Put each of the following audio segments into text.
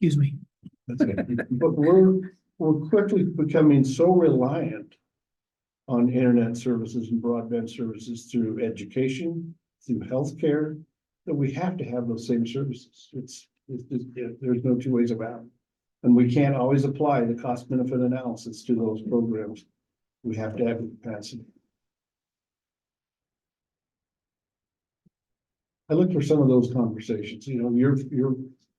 Excuse me. That's good. But we're quickly becoming so reliant on internet services and broadband services through education, through healthcare, that we have to have those same services. There's no two ways about it. And we can't always apply the cost benefit analysis to those programs. We have to have the capacity. I look for some of those conversations, you know,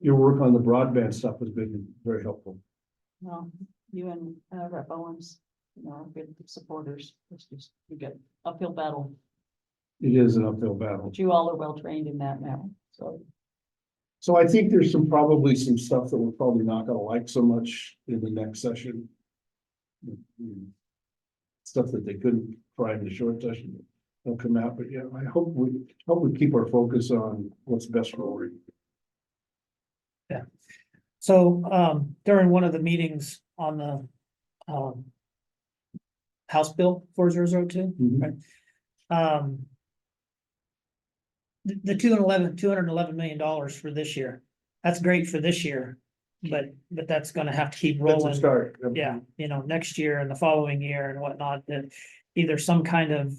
your work on the broadband stuff has been very helpful. Well, you and Rep Owens, you know, are good supporters. It's just, you get uphill battle, It is an uphill battle. but you all are well trained in that now, so. So I think there's probably some stuff that we're probably not gonna like so much in the next session. Stuff that they couldn't try in the short session will come out, but yeah, I hope we keep our focus on what's best for Oregon. So during one of the meetings on the House Bill 4002, the $211 million for this year. That's great for this year, but that's gonna have to keep That's a rolling. start. Yeah, you know, next year and the following year and whatnot, that either some kind of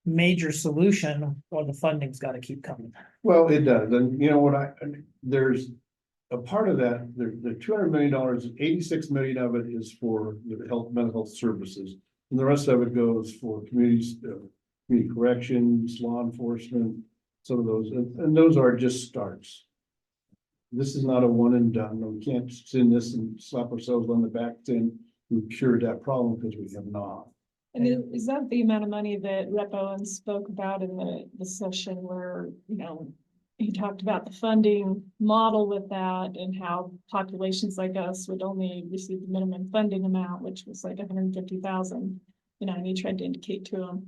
major solution or the funding's gotta keep coming. Well, it does, and you know what, there's a part of that, the $200 million, 86 million of it is for the mental health services. And the rest of it goes for communities, community corrections, law enforcement, some of those, and those are just starts. This is not a one and done. We can't send this and slap ourselves on the back saying we cured that problem, because we have not. And is that the amount of money that Rep Owens spoke about in the session where, you know, he talked about the funding model with that and how populations like us would only receive the minimum funding amount, which was like 150,000, you know, and he tried to indicate to him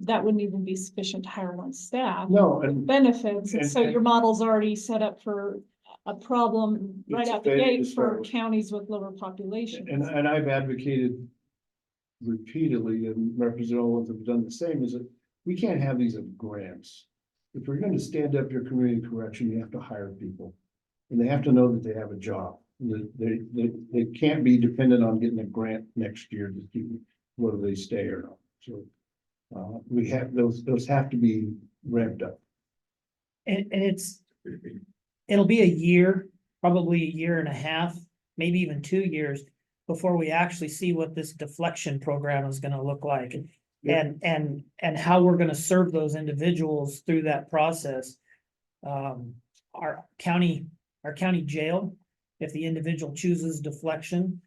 that wouldn't even be sufficient to hire one staff. No, and Benefits, and so and- your model's already set up for a problem right It's out the failure to gate start for with. counties with lower populations. and I've advocated repeatedly, and Representative Owens have done the same, is that we can't have these as grants. If we're going to stand up your community correction, you have to hire people. And they have to know that they have a job. They can't be dependent on getting a grant next year to see whether they stay or not. So we have those have to be ramped up. And it'll be a year, probably a year and a half, maybe even 2 years before we actually see what this deflection program is gonna look like. Yeah. And how we're gonna serve those individuals through that process. Our county jail, if the individual chooses deflection,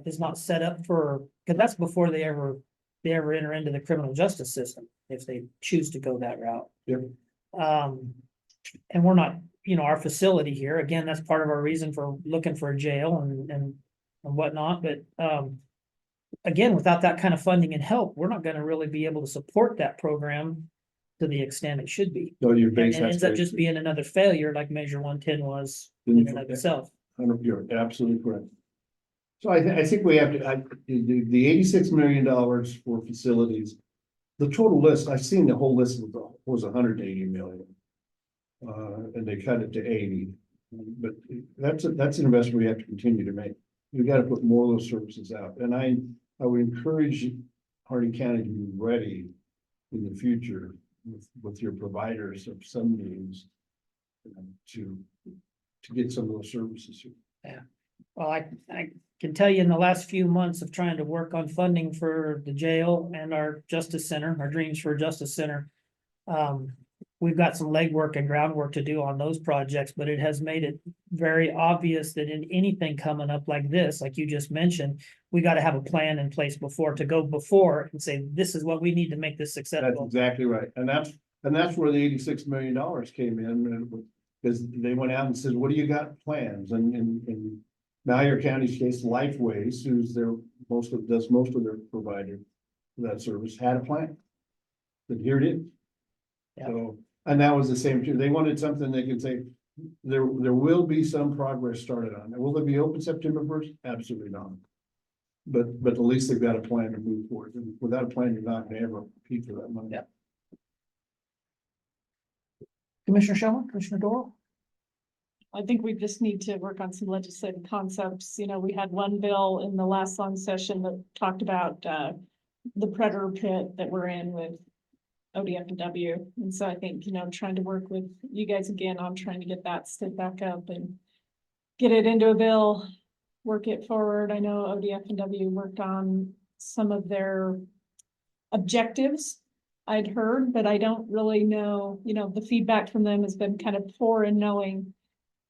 is not set up for, because that's before they ever enter into the criminal justice system, if they choose to go that route. Yep. And we're not, you know, our facility here, again, that's part of our reason for looking for a jail and whatnot, but again, without that kind of funding and help, we're not gonna really be able to support that program to the extent it should be. So your And base it has ends to up just being another failure like Measure 110 was in be- and of itself. You're absolutely correct. So I think we have to, the $86 million for facilities. The total list, I've seen the whole list was 180 million. And they cut it to 80. But that's an investment we have to continue to make. We got to put more of those services out. And I would encourage Hardin County to be ready in the future with your providers of some means to get some of those services. Well, I can tell you in the last few months of trying to work on funding for the jail and our justice center, our Dreams for Justice Center. We've got some legwork and groundwork to do on those projects, but it has made it very obvious that in anything coming up like this, like you just mentioned, we got to have a plan in place before and say, this is what we need to make this That's successful. exactly right. And that's where the $86 million came in, and because they went out and said, what do you got plans? And Malheur County's case, Lifeways, who's does most of their provider for that service, had a plan. But here it is. Yeah. So, and that was the same too. They wanted something they could say, there will be some progress started on it. Will it be open September 1st? Absolutely not. But at least they've got a plan to move forward. And without a plan, you're not gonna ever compete for that money. Yeah. Commissioner Shellman, Commissioner Doral? I think we just need to work on some legislative concepts. We had one bill in the last long session that talked about, the predator pit that we're in with ODFW. And so I think, trying to work with you guys again on trying to get that stood back up and get it into a bill, work it forward. I know ODFW worked on some of their objectives I'd heard, but I don't really know, the feedback from them has been kind of poor in knowing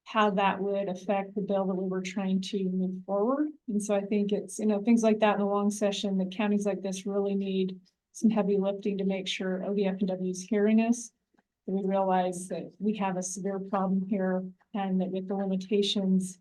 how that would affect the bill that we were trying to move forward. And so I think it's, things like that in a long session, the counties like this really need some heavy lifting to make sure ODFW is hearing us. That we realize that we have a severe problem here and that with the limitations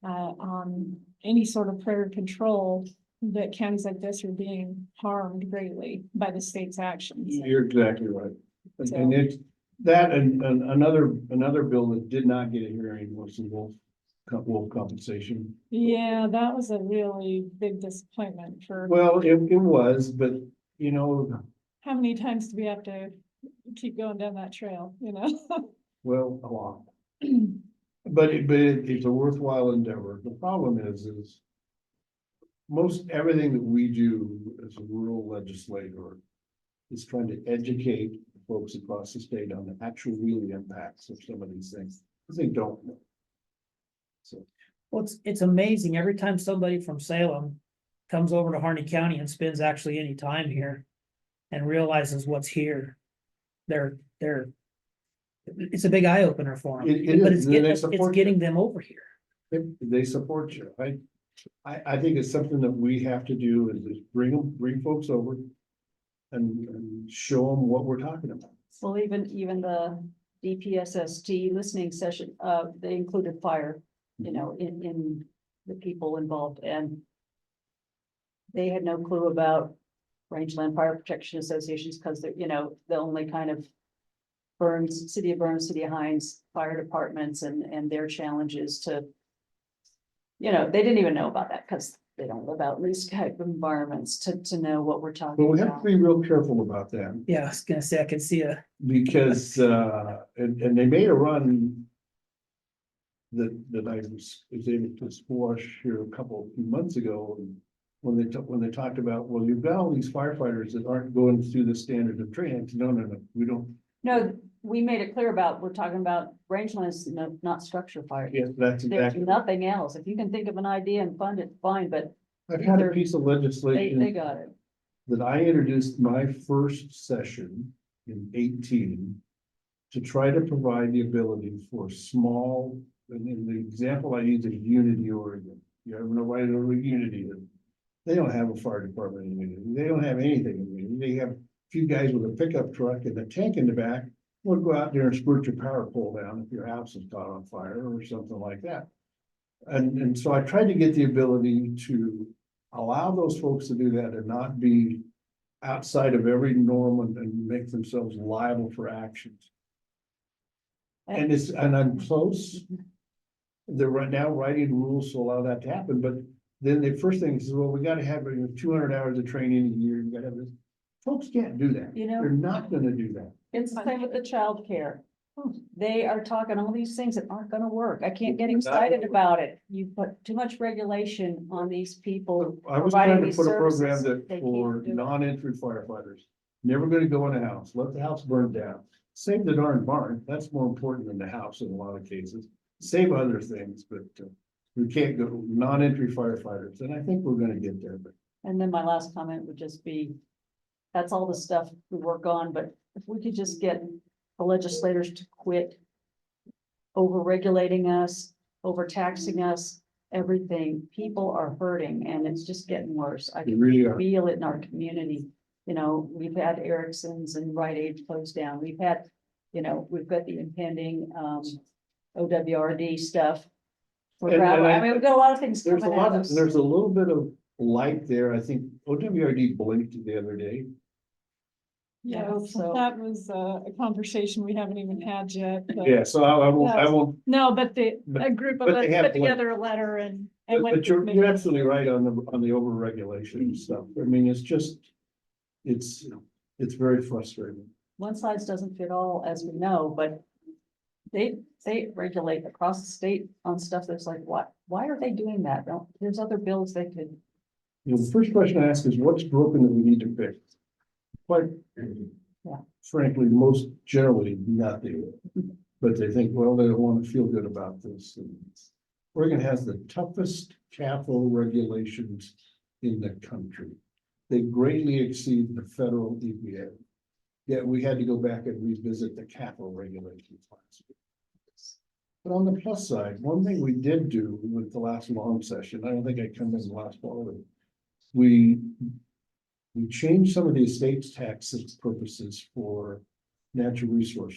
on any sort of predator control, that counties like this are being harmed greatly by the state's actions. You're exactly right. And it's that and another bill that did not get a hearing was the wolf compensation. Yeah, that was a really big disappointment for, Well, it was, but how many times do we have to keep going down that trail, well, a lot. But it's a worthwhile endeavor. The problem is most everything that we do as a rural legislator is trying to educate folks across the state on the actual real impacts of some of these things, because they don't know. So, Well, it's amazing. Every time somebody from Salem comes over to Harney County and spends actually any time here and realizes what's here, it's a big eye opener for them. It But is, it's and they getting, support it's you. getting them over here. they support you. I think it's something that we have to do is bring folks over and show them what we're talking about. Well, even the DPSST listening session, they included fire, in the people involved, and they had no clue about rangeland fire protection associations, because they're, the only kind of City of Burns, City of Hines, fire departments and their challenges to, they didn't even know about that because they don't live out in these type of environments to know what we're talking But we have to about. be real careful about that. Yeah, I was gonna say, I can see Because, and they made a run that I was able to squash here a few months ago. And when they talked about, well, you've got all these firefighters that aren't going through the standard of training. No, we don't. No, we made it clear we're talking about rangelands, not structure fire. Yeah, that's There's exactly. nothing else. If you can think of an idea and fund it, fine, but I've had a piece of they legislation got it. that I introduced my first session in 18 to try to provide the ability for small, and in the example I use is Unity, Oregon. You ever know why they know Unity? They don't have a fire department in Unity. They don't have anything in Unity. They have a few guys with a pickup truck and a tank in the back. Will go out there and squirt your power pole down if your house is caught on fire or something like that. And so I tried to get the ability to allow those folks to do that and not be outside of every norm and make themselves liable for actions. And I'm close. They're right now writing rules to allow that to happen, but then the first thing is, well, we gotta have 200 hours of training a year, you gotta have this. Folks can't do that. They're not gonna do that. It's the same with the childcare. They are talking all these things that aren't gonna work. I can't get excited about it. You put too much regulation on these people. I was providing trying to these put a program services. that They for can't do it. non-entry firefighters, never gonna go in a house, let the house burn down. Save the darn barn, that's more important than the house in a lot of cases. Save other things, but we can't go non-entry firefighters, and I think we're gonna get there, but. And then my last comment would just be, that's all the stuff we work on, but if we could just get the legislators to quit over-regulating us, overtaxing us, everything, people are hurting and it's just getting worse. I We can really are. feel it in our community. We've had Erickson's and Rite Aid closed down. We've had, we've got the impending, OWRD stuff. For And gravel. I- I mean, we've got a lot of things There's a coming lot at of, us. there's a little bit of light there. I think OWRD blinked the other day. Yeah, So- that was a conversation we haven't even had yet. but- Yeah, so I won't, No, but a But- group of but us they have put together a letter and. but went to you're committee. absolutely right on the over-regulation stuff. I mean, it's just, it's very frustrating. One size doesn't fit all, as we know, but they regulate across the state on stuff that's like, what, why are they doing that? Don't, there's other bills they could. You know, the first question I ask is what's broken that we need to fix? Quite Yeah. frankly, most generally nothing. But they think, well, they don't want to feel good about this. And Oregon has the toughest capital regulations in the country. They greatly exceed the federal EPA. Yet we had to go back and revisit the capital regulations last week. But on the plus side, one thing we did do with the last long session, I don't think I come in the last fall, we changed some of the estates tax purposes for natural resource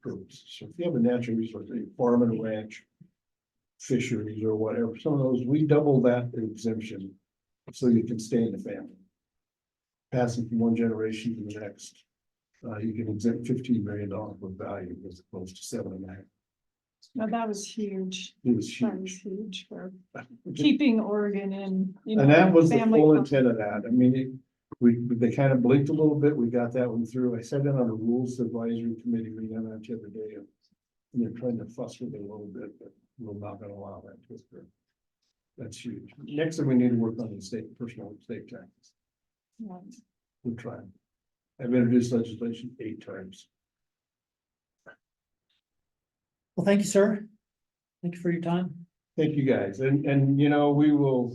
purposes. So if you have a natural resource, a farm and a ranch, fisheries or whatever, some of those, we double that exemption so you can stay in the family. Passing from one generation to the next, you can exempt $15 million worth value as opposed to 7.5. No, that was huge. It was That was huge. huge for keeping Oregon in. you And know, that was the family full com- intent of that. I mean, they kind of blinked a little bit. We got that one through. I sat in on a rules advisory committee meeting on that the other day. And they're trying to fuss with it a little bit, but we're not gonna allow that to occur. That's huge. Next thing we need to work on the personal estate taxes. Right. We're trying. I've introduced legislation 8 times. Well, thank you, sir. Thank you for your time. Thank you, guys. And you know,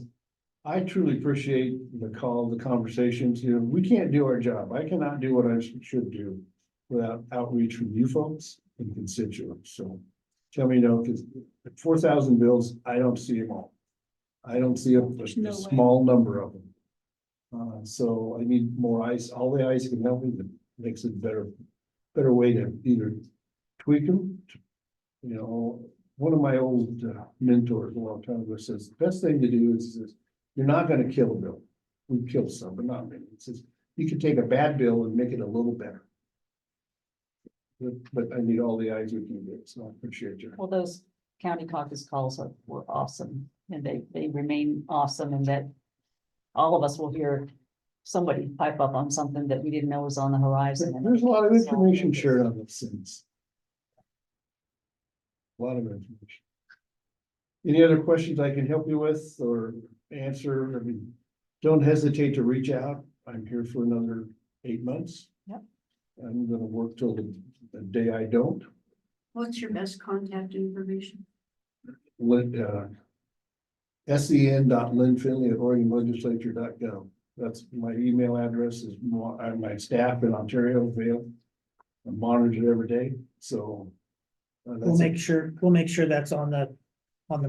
I truly appreciate the call, the conversations. You know, we can't do our job. I cannot do what I should do without outreach from you folks and constituents. So tell me, you know, because 4,000 bills, I don't see them all. I don't see a No way. small number of them. So I need more eyes. All the eyes can help me, that makes it better way to either tweak them. You know, one of my old mentors a long time ago says, the best thing to do is you're not gonna kill a bill. We kill some, but not many. It says, you can take a bad bill and make it a little better. But I need all the eyes we can get, so I appreciate you. Well, those county caucus calls were awesome, and they remain awesome, and that all of us will hear somebody pipe up on something that we didn't know was on the horizon. and There's a lot of it's all information good. shared on those things. A lot of information. Any other questions I can help you with or answer? I mean, don't hesitate to reach out. I'm here for another 8 months. Yep. I'm gonna work till the day I don't. What's your best contact information? sen.lynnfinley@OregonLegislature.gov. That's my email address is my staff in Ontario, Vail. I monitor it every day, so. We'll make sure that's on the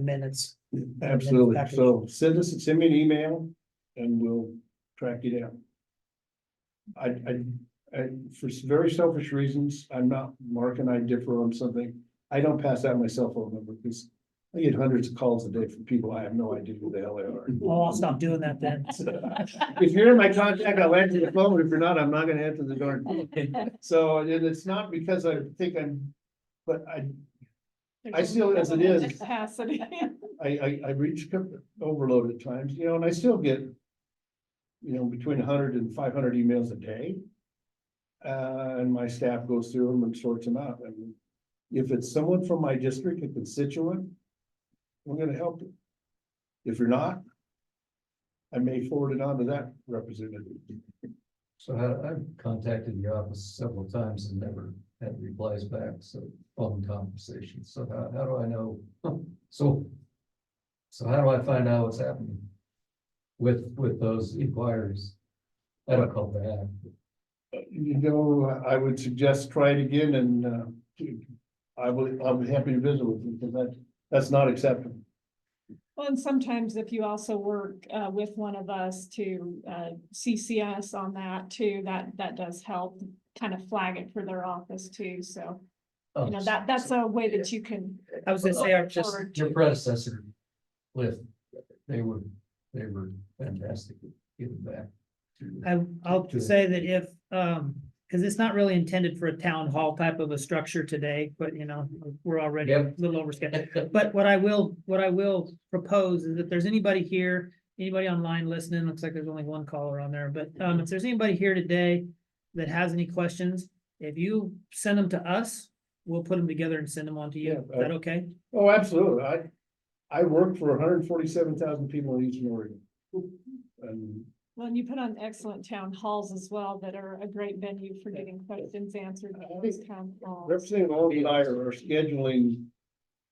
minutes. Absolutely. So send me an email and we'll track you down. I, for very selfish reasons, Mark and I differ on something. I don't pass out my cell phone number because I get hundreds of calls a day from people I have no idea who the hell they are. Well, I'll stop doing that then. If you're in my contact, I'll answer the phone. If you're not, I'm not gonna answer the door. So, and it's not because I think but I still, as it is, Capacity. I reach overload at times, you know, and I still get, you know, between 100 and 500 emails a day. And my staff goes through them and sorts them out. And if it's someone from my district, a constituent, we're gonna help you. If you're not, I may forward it on to that representative. So I've contacted the office several times and never had replies back, so phone conversations. So how do I know? So how do I find out what's happening with those inquiries? I don't call back. You know, I would suggest try it again and I'll be happy to visit with you because that's not acceptable. Well, and sometimes if you also work with one of us to CC us on that too, that does help kind of flag it for their office too. So, you know, that's a way that you can. I was gonna say, I'm just, forward Your to- predecessor, Cliff, they were fantastic at getting back. I'll to- say that if, because it's not really intended for a town hall type of a structure today, but you know, we're already a Yep. little overscheduled. But what I will propose is if there's anybody here, anybody online listening, looks like there's only one caller on there, but Mm-hmm. if there's anybody here today that has any questions, if you send them to us, we'll put them together and send them on to you. Yeah, Is that okay? Oh, absolutely. I work for 147,000 people in Eastern Oregon. And Well, and you put on excellent town halls as well that are a great venue for getting questions answered. at those town halls. representing all and I are scheduling.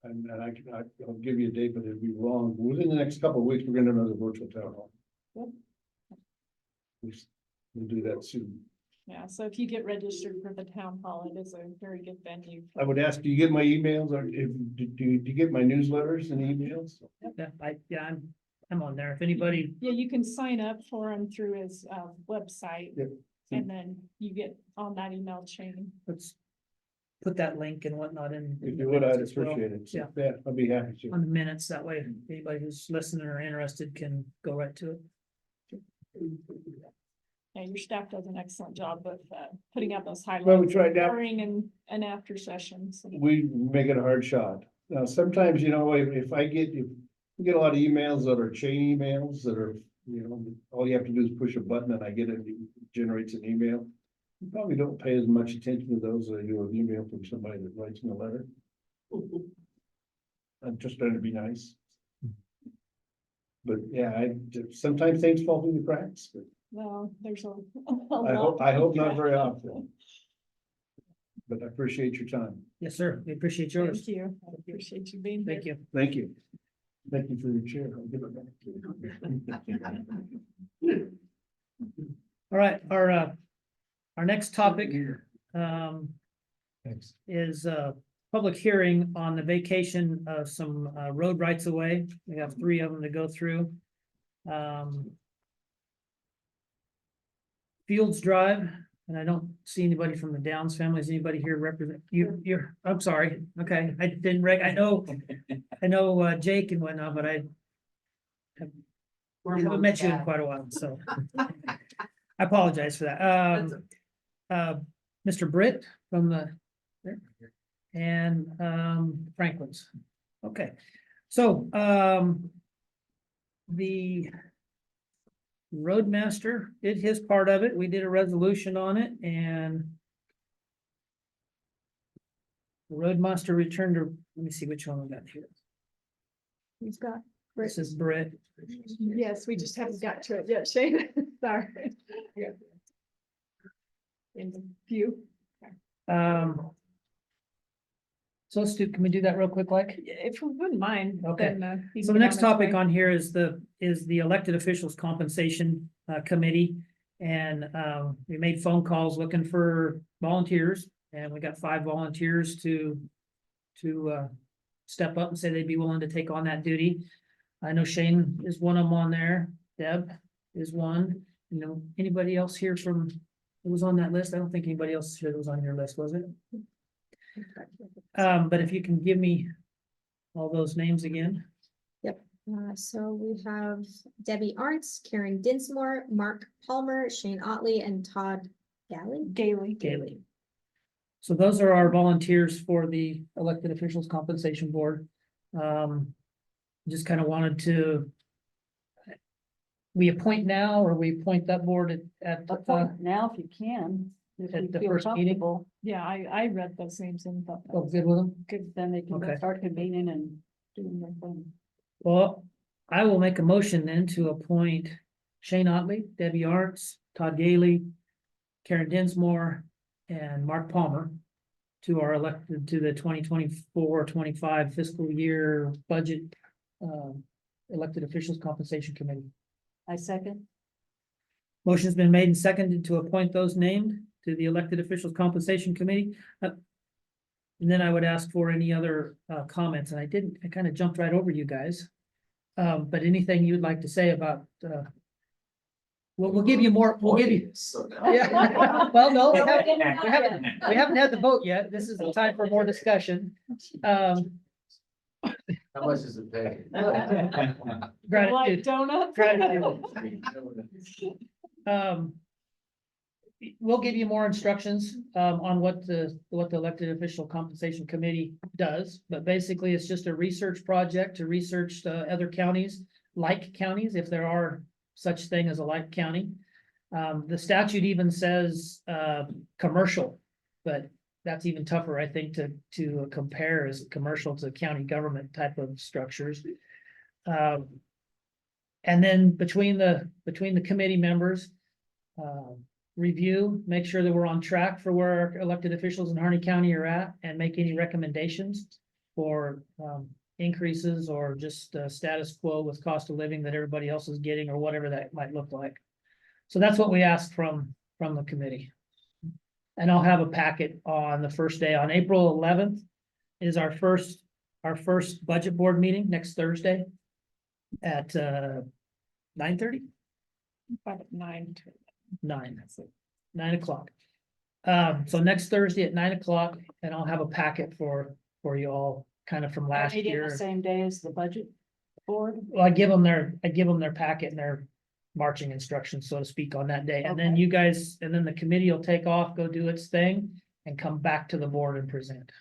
And I'll give you a date, but it'd be wrong. Within the next couple of weeks, we're gonna do another virtual town hall. Yep. We'll do that soon. Yeah, so if you get registered for the town hall, it is a very good venue. I would ask, do you get my emails or do you get my newsletters and emails? Yeah, I'm on there. If anybody, Yeah, you can sign up for them through his website. Yep. And then you get on that email chain. let's put that link and whatnot in. If you would, I'd as well. appreciate it. So, Yeah. yeah, I'd be happy to. On the minutes, that way anybody who's listening or interested can go right to it. Yeah, your staff does an excellent job of putting out those Well, we highlights tried that. during and after sessions. We make it a hard shot. Now, sometimes, if we get a lot of emails that are chain emails that are, all you have to do is push a button and I get it, it generates an email. You probably don't pay as much attention to those as you an email from somebody that writes me a letter. I'm just trying to be nice. But yeah, sometimes things fall through the cracks, but Well, there's a. I hope not very often. But I appreciate your time. Yes, sir. We appreciate yours. Thank you. I appreciate you being here. Thank you. Thank you. Thank you for your chair. I'll give it back to you. All right, our next topic, Thanks. is a public hearing on the vacation of some, road rights of way. We have 3 of them to go through. Fields Drive, and I don't see anybody from the Downs family. Is anybody here represent you're, I'm sorry. Okay, I didn't I know Jake and whatnot, but I haven't met you in quite a while, so. I apologize for that. Mr. Britt from and Franklin's. Okay, so the Roadmaster did his part of it. We did a resolution on it and the Roadmaster returned to, let me see which one we got here. He's got. This is Britt. Yes, we just haven't got to it yet, Shane. Sorry. In the view. So let's do, can we do that real quick, like? If we wouldn't mind. Okay. then, he So can the get next his topic way. on here is the elected officials compensation committee. And we made phone calls looking for volunteers and we got 5 volunteers to step up and say they'd be willing to take on that duty. I know Shane is one of them on there. Deb is one. Anybody else here from, who was on that list? I don't think anybody else here was on your list, was it? But if you can give me all those names again. So we have Debbie Arntz, Karen Dinsmore, Mark Palmer, Shane Otley, and Todd Galley. Gailey. Gailey. So those are our volunteers for the elected officials compensation board. Just kind of wanted to. We appoint now or we appoint that board at Appoint now if you can. If At you the feel first meeting? comfortable, Yeah, I read those names and thought. that oh, was good with them. good, then they can Okay. start convening and doing their thing. Well, I will make a motion then to appoint Shane Otley, Debbie Arts, Todd Gailey, Karen Dinsmore, and Mark Palmer to our elected to the 2024-25 fiscal year budget elected officials compensation committee. I second. Motion's been made and seconded to appoint those named to the elected officials compensation committee. And then I would ask for any other comments, and I kind of jumped right over you guys. But anything you'd like to say about we'll give you more, we'll give you. Yeah, well, no, we haven't had the vote yet. This is the time for more discussion. How much does it pay? Like Gratitude. donuts. We'll give you more instructions on what the elected official compensation committee does, but basically it's just a research project to research other counties, like counties, if there are such thing as a like county. The statute even says commercial, but that's even tougher, I think, to compare as commercial to county government type of structures. And then between the committee members, review, make sure that we're on track for where our elected officials in Harney County are at, and make any recommendations for increases or just status quo with cost of living that everybody else is getting, or whatever that might look like. So that's what we asked from the committee. And I'll have a packet on the first day. On April 11th is our first budget board meeting, next Thursday at 9:30. About 9 to 9 o'clock. So next Thursday at 9 o'clock, and I'll have a packet for you all, kind of from last Meeting year. the same day as the budget board. Well, I give them their packet and their marching instructions, so to speak, on that day. And then Okay. you guys, and then the committee will take off, go do its thing, and come back to the board and present.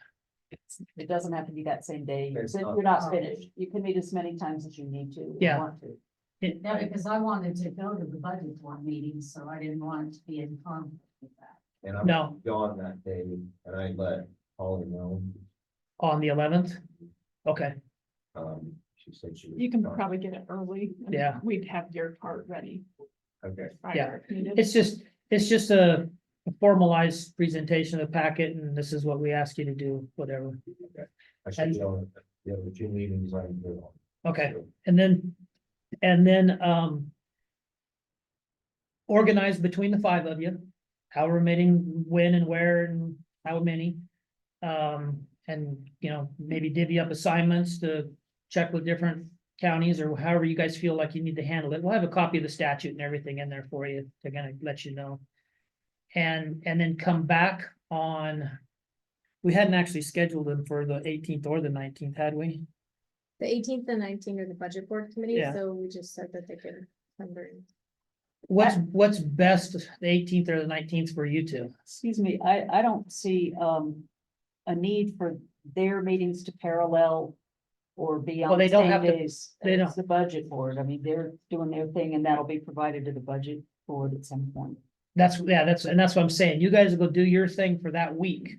It doesn't have to be that same day. It's You're not- not finished. You can meet as many times as you need to. if you Yeah. want to. Yeah, because I wanted to go to the budget board meeting, so I didn't want it to be in conflict with that. And I'm No. gone that day, and I let Holly know, On the 11th? Okay, she said she. was You can gone. probably get it early. and Yeah. We'd have your part ready. Okay, prior if needed. it's just a formalized presentation of the packet, and this is what we ask you to do, whatever. I should know, the other two meetings I'm good on. Okay, So, and then organize between the five of you, however many, when and where and how many. And, maybe divvy up assignments to check with different counties, or however you guys feel like you need to handle it. We'll have a copy of the statute and everything in there for you. They're gonna let you know. And then come back on, we hadn't actually scheduled them for the 18th or the 19th, had we? The 18th and 19th are the budget board committee, Yeah. so we just said that they could come during. What's best, the 18th or the 19th for you two? Excuse me, I don't see, a need for their meetings to parallel or be Well, on they the don't same have to- days they as don't. the budget board. I mean, they're doing their thing and that'll be provided to the budget board at some point. That's what I'm saying. You guys will go do your thing for that week.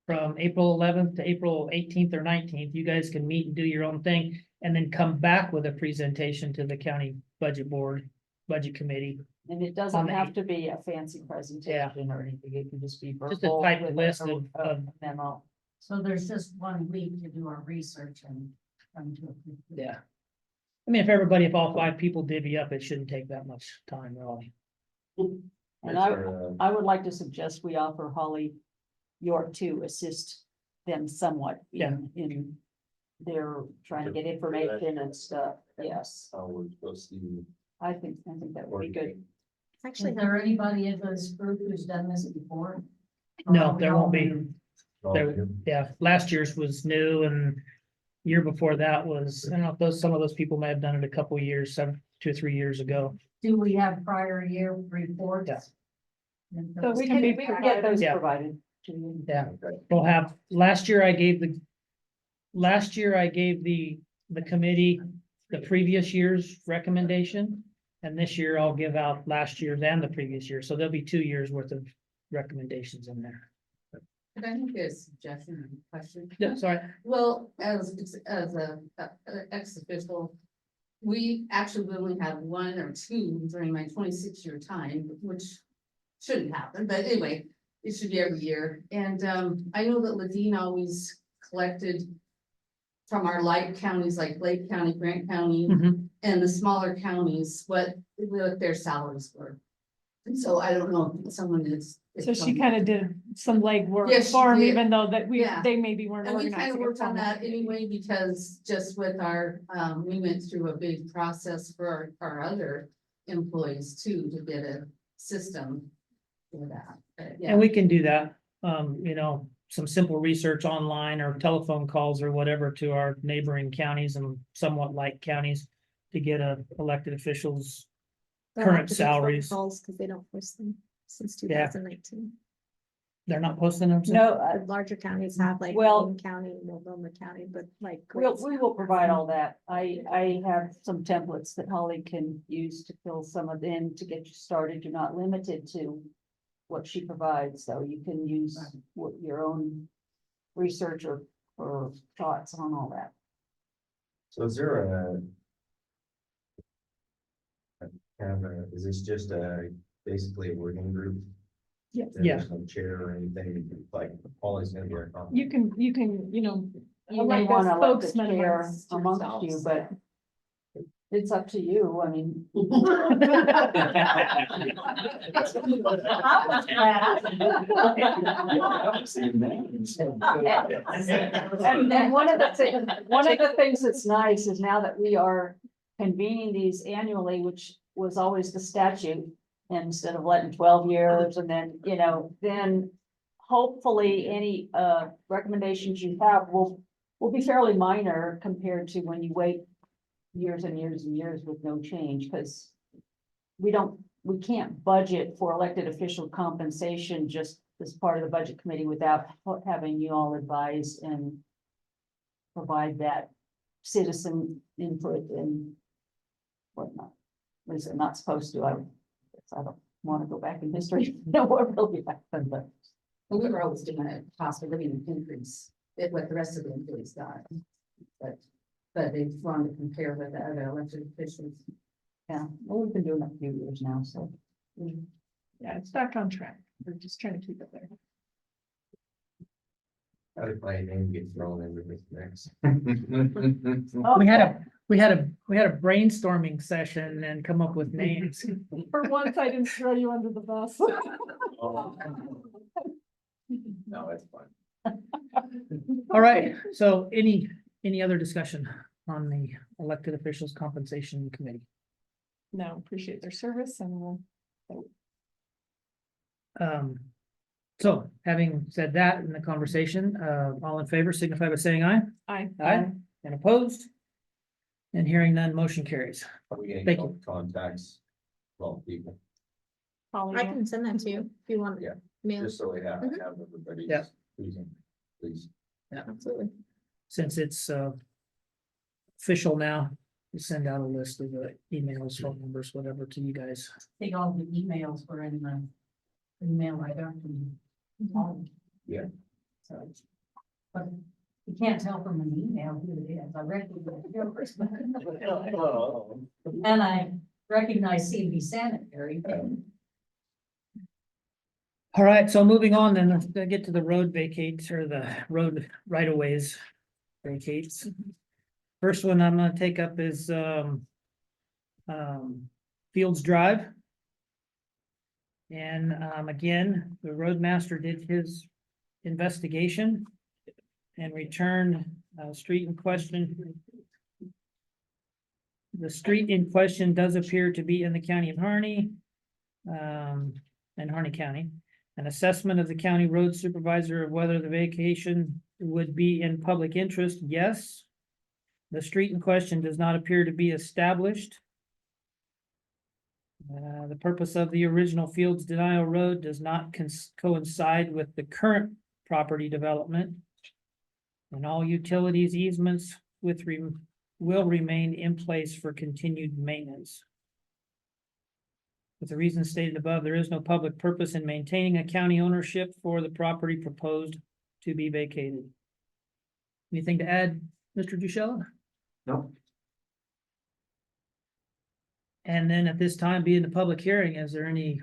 From April 11th to April 18th or 19th, you guys can meet and do your own thing, and then come back with a presentation to the county budget board, budget committee. And it On doesn't the have to be a fancy presentation or anything. It can just be. Just a verbal type with list a of- Memo. So there's just 1 week to do our research and come to a. conclusion. Yeah. I mean, if all five people divvy up, it shouldn't take that much time, really. And is I, there a- I would like to suggest we offer Holly York to assist them somewhat in their trying to get information and stuff. Yes, How we're supposed to. I think that would be good. Actually, Is there anybody in this group who's done this before? No, Or we there all won't be. new? Yeah, last year's was new, and year before that was, I don't know if some of those people may have done it a couple years, 2 or 3 years ago. Do we have prior year reports? Yeah. And So those- We can can, be we can get those Yeah. provided to you. Yeah, Okay. we'll have, last year I gave the committee the previous year's recommendation. And this year I'll give out last year's and the previous year, so there'll be 2 years worth of recommendations in there. Could I make a suggestion and question? Yeah, sorry, Well, as a ex-official, we actually only had 1 or 2 during my 26-year time, which shouldn't happen, but anyway, it should be every year. And I know that Ladine always collected from our light counties like Lake County, Grant County, Mhm. and the smaller counties, what their salaries were. And so I don't know if someone is. So she kind of did some legwork Yes, she for him, did. even though that Yeah. they maybe weren't And we kind organizing. of it worked on that formally. anyway, because just with our, we went through a big process for our other employees too, to get a system for that. But, yeah. and we can do that, some simple research online or telephone calls or whatever to our neighboring counties and somewhat like counties. To get elected officials, they'll have current to do phone salaries. calls because they don't post them since Yeah. 2019. they're not posting them. No, The larger counties have like Well- Wayne County, Multnomah County, but like. we Grayson- will provide all that. I have some templates that Holly can use to fill some of in to get you started. You're not limited to what she provides, so you can use what your own research or thoughts on all that. So is there is this just basically a working group? Yes. There's no chair or anything, like Paulie's gonna be our. You can, you know. You may elect a want to elect a spokesman chair amongst you, yourselves. but it's up to you, I mean. And one of the things that's nice is now that we are convening these annually, which was always the statute. Instead of letting 12 years and then, then hopefully any recommendations you have will be fairly minor compared to when you wait years and years and years with no change, because we can't budget for elected official compensation just as part of the budget committee without having you all advise and provide that citizen input and whatnot. At least I'm not supposed to. I don't want to go back in history. No, what really happened, but. Well, we were always doing a cost of living increase, what the rest of the employees got. But they wanted to compare with the other elected officials. Yeah, well, we've been doing it a few years now, so. Yeah, it's back on track. We're just trying to keep it there. How did my name get thrown into this mix? We had a brainstorming session and come up with names. For once, I didn't throw you under the bus. No, that's fine. All right, so any other discussion on the elected officials compensation committee? No, appreciate their service and we'll. So having said that in the conversation, all in favor signify by saying aye. Aye. Aye. And opposed? And hearing none, motion carries. Are we Thank getting contacts? Well, people, I can send that to you if you want. Yeah. Mail, just so we have Mhm. everybody. Yeah. Please. absolutely. Since it's official now, we send out a list of the emails, phone numbers, whatever to you guys. I think all the emails were in the email right after you. Yeah. So, but you can't tell from an email who it is. I recognize yours, but. And I recognize CB Sanitary. All right, so moving on then, let's get to the road vacates or the road right of ways vacates. First one I'm gonna take up is Fields Drive. And again, the roadmaster did his investigation and returned street in question. The street in question does appear to be in the county of Harney, in Harney County. An assessment of the county road supervisor of whether the vacation would be in public interest, yes. The street in question does not appear to be established. The purpose of the original Fields Denial Road does not coincide with the current property development. And all utilities easements will remain in place for continued maintenance. With the reasons stated above, there is no public purpose in maintaining a county ownership for the property proposed to be vacated. Anything to add, Mr. Duchella? No. And then at this time, being the public hearing, is there any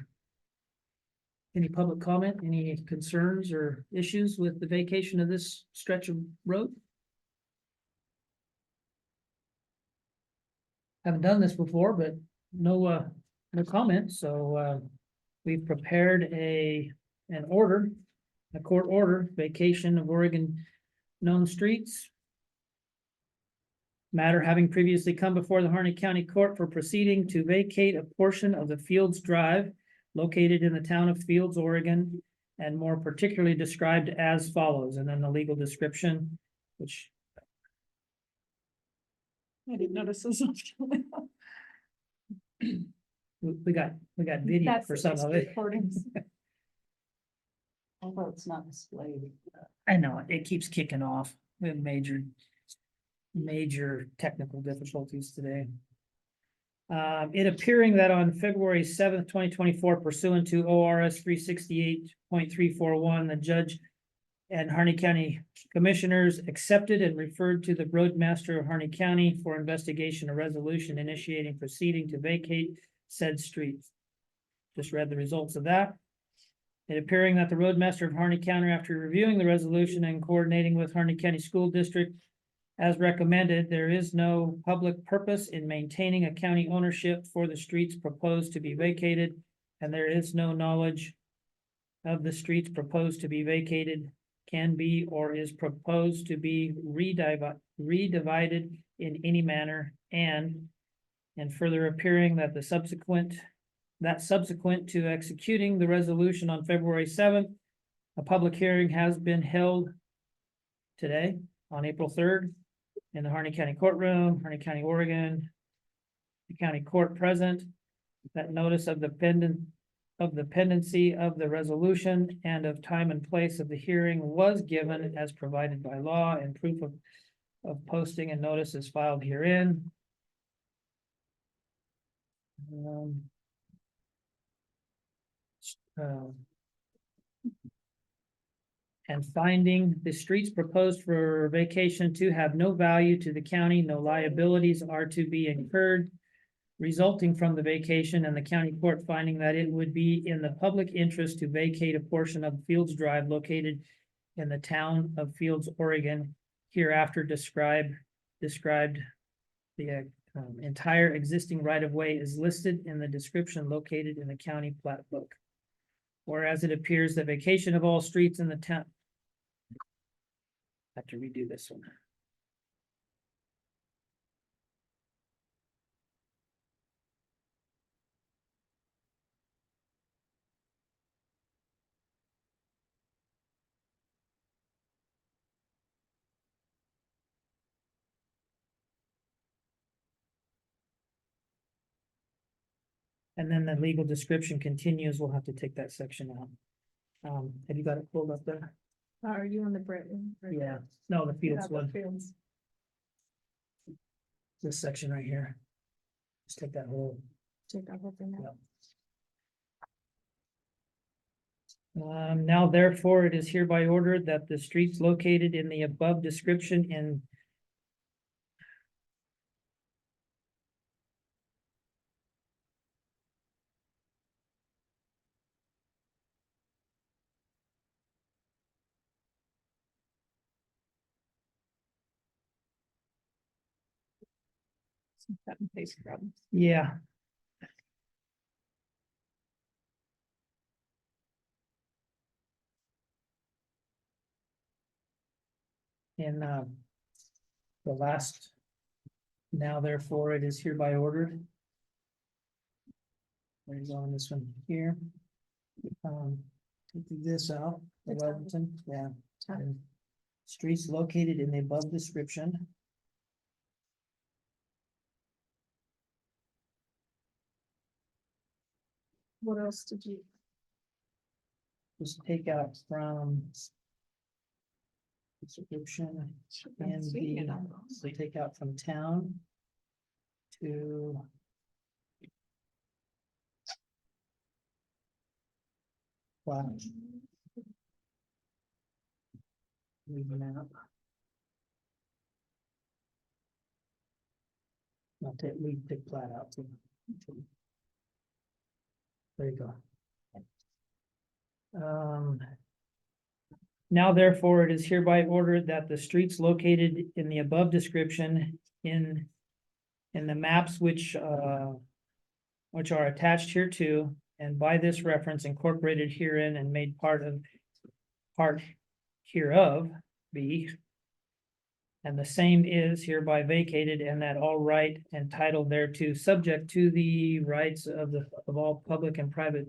public comment, any concerns or issues with the vacation of this stretch of road? Haven't done this before, but no comment, so we've prepared a court order, vacation of Oregon known streets. Matter having previously come before the Harney County Court for proceeding to vacate a portion of the Fields Drive located in the town of Fields, Oregon, and more particularly described as follows, and then the legal description, which I didn't notice this. we got video That's for some of it. Although it's not displayed. I know, it keeps kicking off. We have major technical difficulties today. It appearing that on February 7th, 2024, pursuant to ORS 368.341, the judge and Harney County Commissioners accepted and referred to the Roadmaster of Harney County for investigation, a resolution initiating proceeding to vacate said streets. Just read the results of that. It appearing that the Roadmaster of Harney County, after reviewing the resolution and coordinating with Harney County School District, as recommended, there is no public purpose in maintaining a county ownership for the streets proposed to be vacated, and there is no knowledge of the streets proposed to be vacated, can be, or is proposed to be redivided in any manner, and further appearing that subsequent to executing the resolution on February 7th, a public hearing has been held today on April 3rd in the Harney County Courtroom, Harney County, Oregon. The county court present, that notice of the pendency of the resolution and of time and place of the hearing was given as provided by law, and proof of posting and notice is filed herein. And finding the streets proposed for vacation to have no value to the county, no liabilities are to be incurred resulting from the vacation, and the county court finding that it would be in the public interest to vacate a portion of Fields Drive located in the town of Fields, Oregon, hereafter described. The entire existing right-of-way is listed in the description located in the county plat book. Whereas it appears that vacation of all streets in the town. Have to redo this one. And then the legal description continues, we'll have to take that section out. Have you got it pulled up there? Are you on the Brett one? Yeah, no, the Fields Yeah, the one, Fields. this section right here. Just take that whole. Take that whole thing out. Now therefore, it is hereby ordered that the streets located in the above description in. Cut and paste problem. Yeah. In the last, now therefore it is hereby ordered. There's on this one here. Take this out, It's out. Wellington, yeah. Out. And streets located in the above description. What else did you? Just take out from. Description and so take out from town. To. Wow. Leave them out. I'll take plat out too. There you go. Now therefore, it is hereby ordered that the streets located in the above description in the maps which are attached hereto, and by this reference incorporated herein and made part hereof be. And the same is hereby vacated, and that all right and title thereto, subject to the rights of all public and private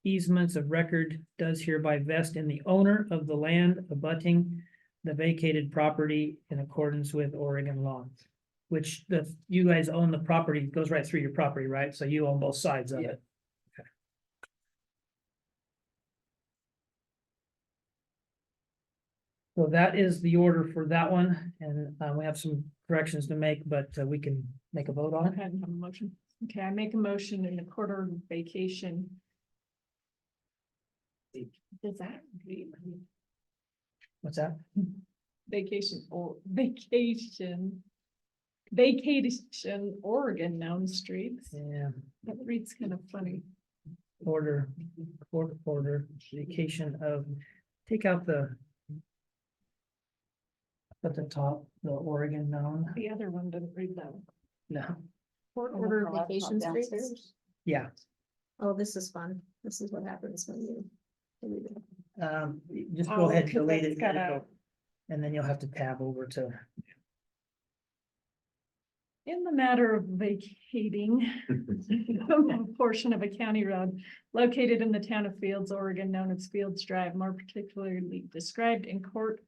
easements of record, does hereby vest in the owner of the land abutting the vacated property in accordance with Oregon law. Which you guys own the property, goes right through your property, right? So you own both sides of it. Okay. So that is the order for that one, and we have some corrections to make, but we can make a vote on it. Okay, have a motion. Okay, I make a motion in the quarter vacation. Does that read What's that? vacation or vacation? Vacation Oregon known streets. Yeah, That reads kind of funny. order, vacation of, take out the. At the top, the Oregon known, The other one didn't read that. no, Court Oh, order that's not vacation streets. downstairs. yeah, Oh, this is fun. This is what happens when you. delete it. just Oh, go ahead and 'cause delete it's it. got a- And then you'll have to tab over to, In the matter of vacating a portion of a county road located in the town of Fields, Oregon, known as Fields Drive, more particularly described in court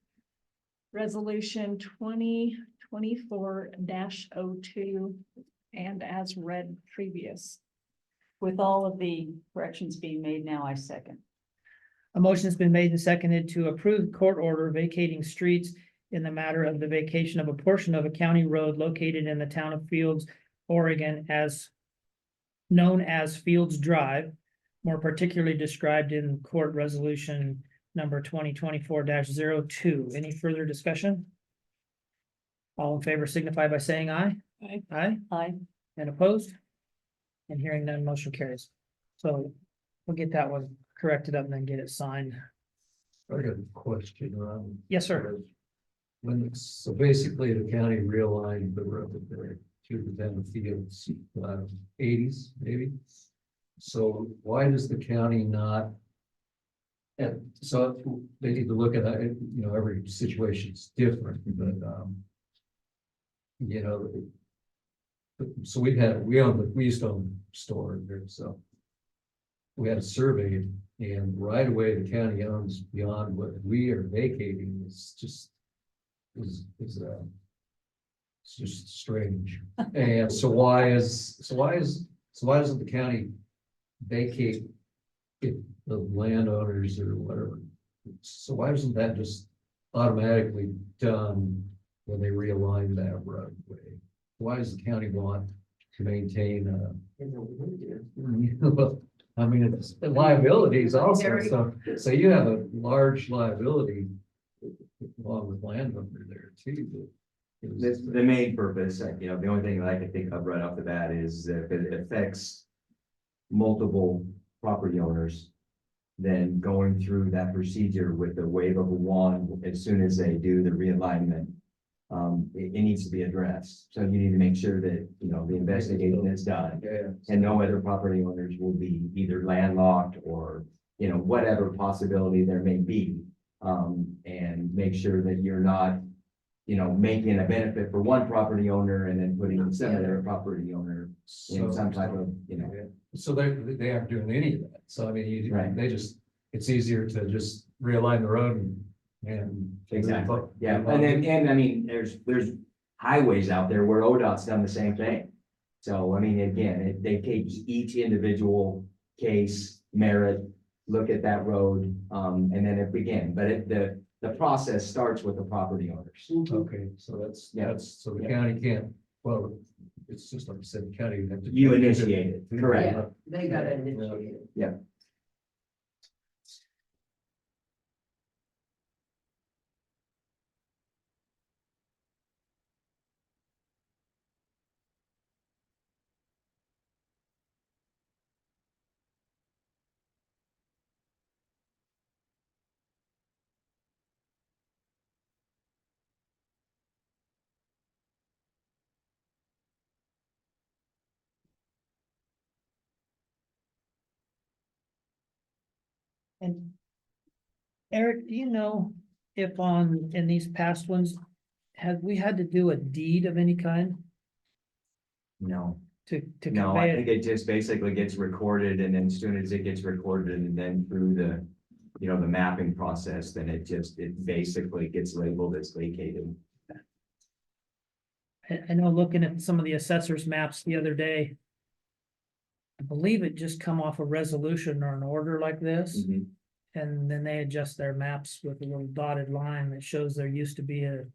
resolution 2024-02 and as read previous. With all of the corrections being made now, I second. a motion has been made and seconded to approve court order vacating streets in the matter of the vacation of a portion of a county road located in the town of Fields, Oregon, as known as Fields Drive, more particularly described in court resolution number 2024-02. Any further discussion? All in favor signify by saying aye. Aye. Aye, Aye. and opposed? And hearing none, motion carries. So we'll get that one corrected up and then get it signed. I got a question around. Yes, sir. So basically the county realigned the road there to the town of Fields, eighties maybe. So why does the county not? And so they need to look at that, every situation's different, but, you know. So we used to own store there, so. We had a survey and right away the county owns beyond what we are vacating is just. It's just strange. And so why doesn't the county vacate if the landowners or whatever? So why isn't that just automatically done when they realign that roadway? Why does the county want to maintain I mean, it's liabilities also, so you have a large liability along with landowner there too. The main purpose, the only thing that I can think of right off the bat is if it affects multiple property owners, then going through that procedure with the wave of a wand, as soon as they do the realignment, it needs to be addressed. So you need to make sure that, the investigation is done Yeah. and no other property owners will be either landlocked or, whatever possibility there may be. And make sure that you're not, making a benefit for one property owner and then putting some other property owner in some type of, So they aren't doing any of that, so I mean, Right. it's easier to just realign the road and. Exactly, yeah, and I mean, there's highways out there where ODOT's done the same thing. So, I mean, again, they take each individual case, merit, look at that road, and then the process starts with the property owners. Okay, so so the county can't, well, it's just like I said, the county. have to- You initiate it, correct. Yeah, they gotta initiate it. Yeah. And Eric, do you know if in these past ones, have we had to do a deed of any kind No, to no, I convey think it? it just basically gets recorded and then as soon as it gets recorded and then through the, the mapping process, then it basically gets labeled as vacated. I know looking at some of the assessors maps the other day. I believe it just come off a resolution or an order like this, Mhm. and then they adjust their maps with a little dotted line that shows there used to be a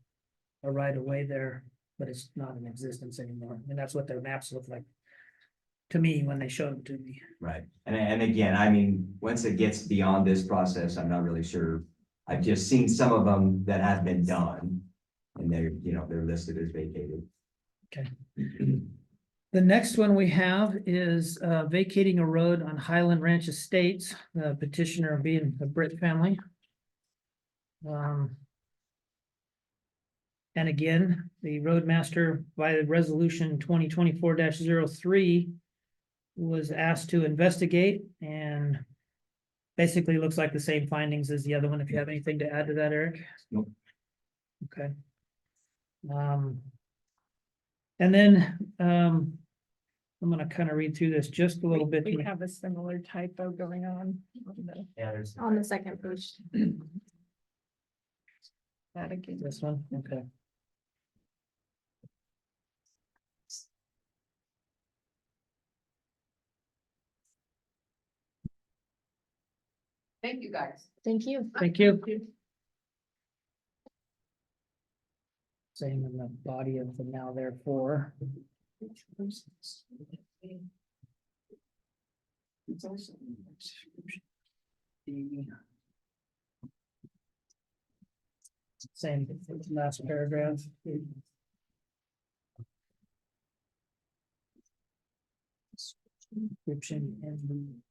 right of way there, but it's not in existence anymore, and that's what their maps look like. to me when they showed them to me. Right, and again, I mean, once it gets beyond this process, I'm not really sure. I've just seen some of them that have been done. And they're, you know, they're listed as vacated. The next one we have is vacating a road on Highland Ranch Estates, the petitioner being the Britt family. And again, the roadmaster by resolution 2024-03 was asked to investigate and basically looks like the same findings as the other one. If you have anything to add to that, Eric? Nope. Okay. And then, I'm gonna kind of read through this just a little bit. We have a similar typo going on. Yeah, there's. On the second page. That again. This one, okay. Thank you, guys. Thank you. Thank you. Same in the body of the now therefore. Same last paragraph. Description and.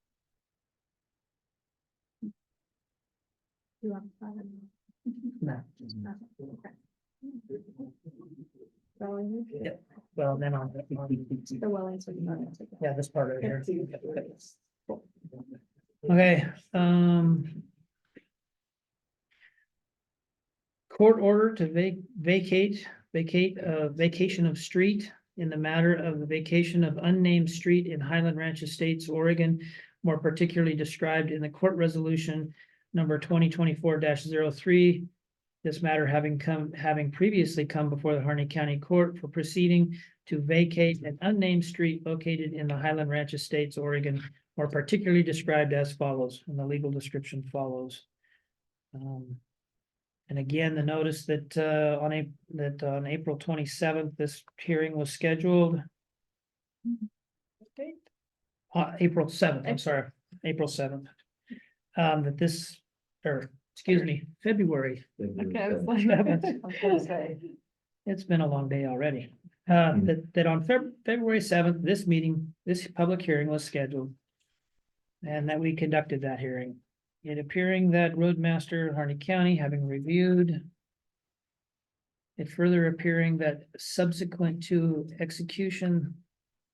You want that? No. Okay. Well, Yep. Well, then on. the Wellington. Yeah, this part right here. Okay, court order to vacate vacation of street in the matter of the vacation of unnamed street in Highland Ranch Estates, Oregon, more particularly described in the court resolution number 2024-03. This matter having previously come before the Harney County Court for proceeding to vacate an unnamed street located in the Highland Ranch Estates, Oregon, more particularly described as follows, and the legal description follows. And again, the notice that on April 27th, this hearing was scheduled. April 7th, I'm sorry, April 7th. That this, or excuse me, February. Okay, I was like. 7th. I was gonna say, It's been a long day already. That on February 7th, this public hearing was scheduled. And that we conducted that hearing. It appearing that Roadmaster Harney County having reviewed. It further appearing that subsequent to execution,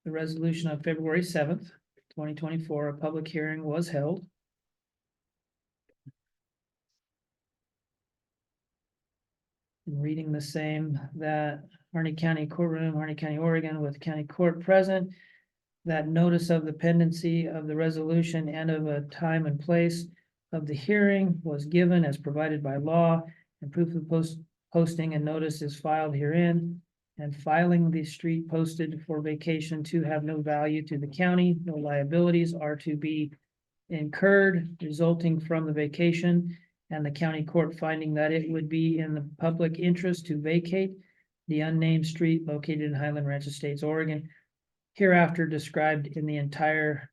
the resolution on February 7th, 2024, a public hearing was held. And reading the same, that Harney County Courtroom, Harney County, Oregon, with county court present. That notice of the pendency of the resolution and of a time and place of the hearing was given as provided by law. And proof of posting and notice is filed herein. And filing the street posted for vacation to have no value to the county, no liabilities are to be incurred resulting from the vacation. And the county court finding that it would be in the public interest to vacate the unnamed street located in Highland Ranch Estates, Oregon, hereafter described in the entire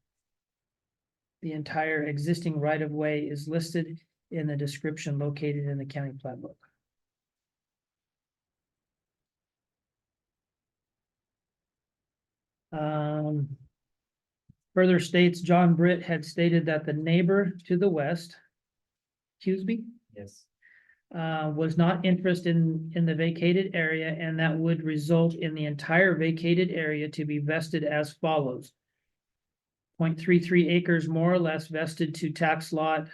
existing right-of-way is listed in the description located in the county plat book. Further states, John Britt had stated that the neighbor to the west, Huseby, Yes. was not interested in the vacated area, and that would result in the entire vacated area to be vested as follows. 0.33 acres more or less vested to tax lot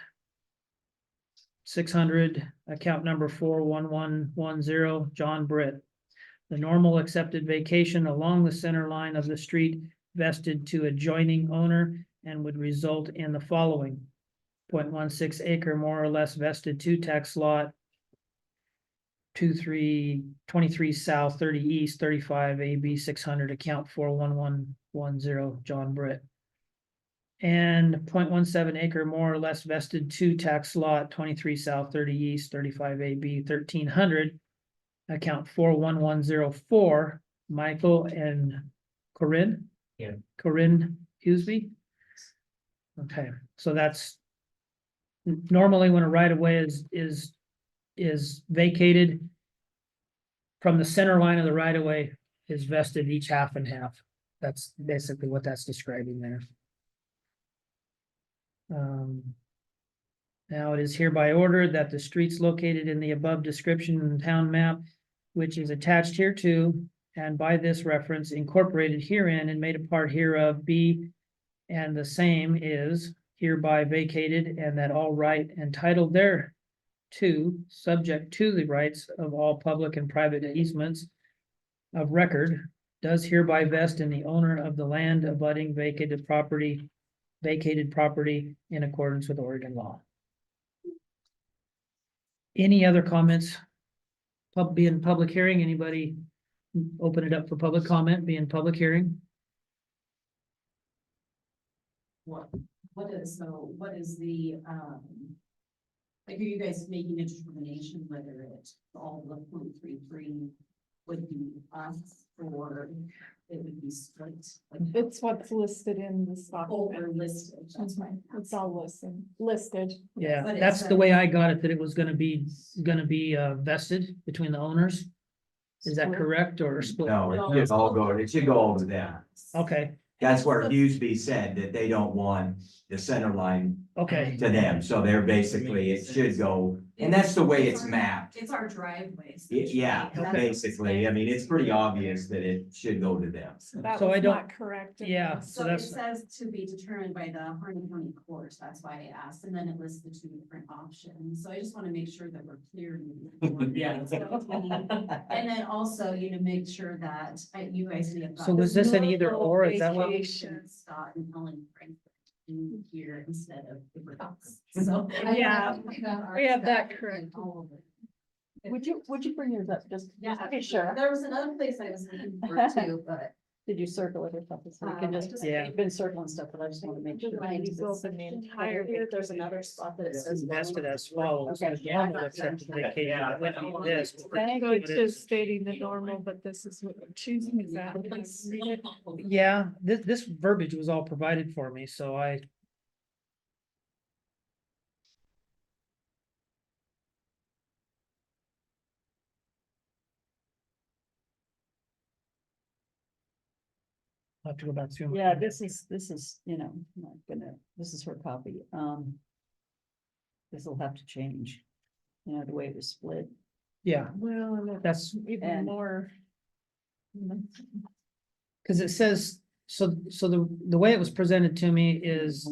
600, account number 41110, John Britt. The normal accepted vacation along the center line of the street vested to adjoining owner and would result in the following. 0.16 acre more or less vested to tax lot 23 south, 30 east, 35 AB 600, account 41110, John Britt. And 0.17 acre more or less vested to tax lot 23 south, 30 east, 35 AB 1300, account 41104, Michael and Corinne Yeah. Corinne Huseby. Okay, so that's. Normally when a right of way is vacated. From the center line of the right of way is vested each half and half. That's basically what that's describing there. Now it is hereby ordered that the streets located in the above description in the town map, which is attached hereto, and by this reference incorporated herein and made a part hereof be, and the same is hereby vacated, and that all right and title thereto, subject to the rights of all public and private easements of record, does hereby vest in the owner of the land abutting vacated property in accordance with Oregon law. Any other comments? Being public hearing, anybody open it up for public comment, being public hearing? What is the, like, are you guys making a determination whether it's all the 0.33 would be us or it would be split? Like, It's what's listed in this or document. listed, that's right. It's all listed. Yeah, But it that's the says- way I got it, that it was gonna be vested between the owners. Is that correct or split? No, it should all go, it should go over to them. Okay, That's where Huseby said that they don't want the center line okay, to them, so they're basically, it should go, and that's the way it's mapped. It's our driveways. Yeah, basically, I mean, it's pretty obvious that it should go to them. That So I was don't- not correct. in yeah, this. so So it that's, says to be determined by the Harney County courts, that's why I asked, and then it lists the two different options, so I just wanna make sure that we're clear. Yeah. And then also, make sure that you guys. so was this an either or, is that what? Vacation. Scott and Helen Frank in here instead of the Brooks, so. Yeah, we have that correct. All of it. Would you bring yours up just? Yeah, Okay, sure. There was another place I was looking for too, but. Did you circle it or something? So we can just, Yeah. you've been circling stuff, but I just want to make sure. These open the entire. Here, there's another spot that it says. Vested as follows. Okay. The normal accepted vacated, it went on this. So it's just stating the normal, but this is what we're choosing, is that? Read it. Yeah, this verbiage was all provided for me, so I. I'll have to go back through. Yeah, this is, not gonna, this is her copy. This will have to change. The way it was split. Yeah, Well, and that's, even And- more. cause it says, so the way it was presented to me is,